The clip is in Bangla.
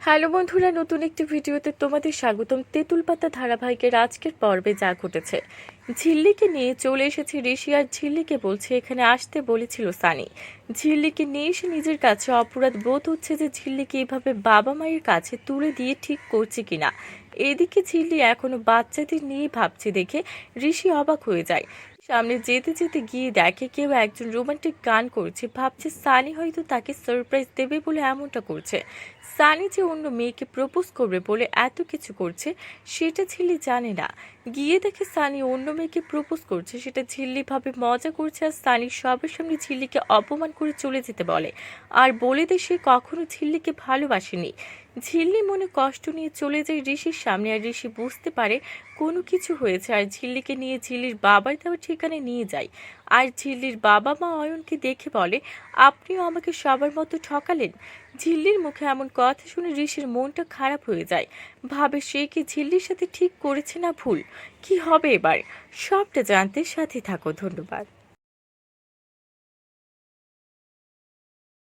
হ্যালো বন্ধুরা, নতুন একটি ভিডিওতে তোমাদের স্বাগতম। তেঁতুল পাতা ধারাবাহিকের আজকের পর্বে যা ঘটেছে, ঝিল্লিকে নিয়ে চলে এসেছে ঋষি আর ঝিল্লিকে বলছে এখানে আসতে বলেছিল সানি। ঝিল্লিকে নিয়ে এসে নিজের কাছে অপরাধ বোধ হচ্ছে যে ঝিল্লিকে এইভাবে বাবা মায়ের কাছে তুলে দিয়ে ঠিক করছে কিনা। এদিকে ঝিল্লি এখনো বাচ্চাদের নিয়ে ভাবছে দেখে ঋষি অবাক হয়ে যায়। সামনে যেতে যেতে গিয়ে দেখে কেউ একজন রোমান্টিক গান করছে, ভাবছে সানি হয়তো তাকে সারপ্রাইজ দেবে বলে এমনটা করছে। সানি যে অন্য মেয়েকে প্রপোজ করবে বলে এত কিছু করছে সেটা ঝিল্লি জানে না। গিয়ে দেখে সানি অন্য মেয়েকে প্রপোজ করছে, সেটা ঝিল্লি ভাবে মজা করছে আর সানি সবার সামনে ঝিল্লিকে অপমান করে চলে যেতে বলে আর বলে দেয় সে কখনো ঝিল্লিকে ভালোবাসেনি। ঝিল্লি মনে কষ্ট নিয়ে চলে যায় ঋষির সামনে আর ঋষি বুঝতে পারে কোনো কিছু হয়েছে আর ঝিল্লিকে নিয়ে ঝিল্লির বাবার দেওয়া ঠিকানায় নিয়ে যায়। আর ঝিল্লির বাবা মা অয়নকে দেখে বলে, আপনিও আমাকে সবার মতো ঠকালেন। ঝিল্লির মুখে এমন কথা শুনে ঋষির মনটা খারাপ হয়ে যায়। ভাবে সে কি ঝিল্লির সাথে ঠিক করেছে না ভুল। কি হবে এবার, সবটা জানতে সাথে থাকো। ধন্যবাদ।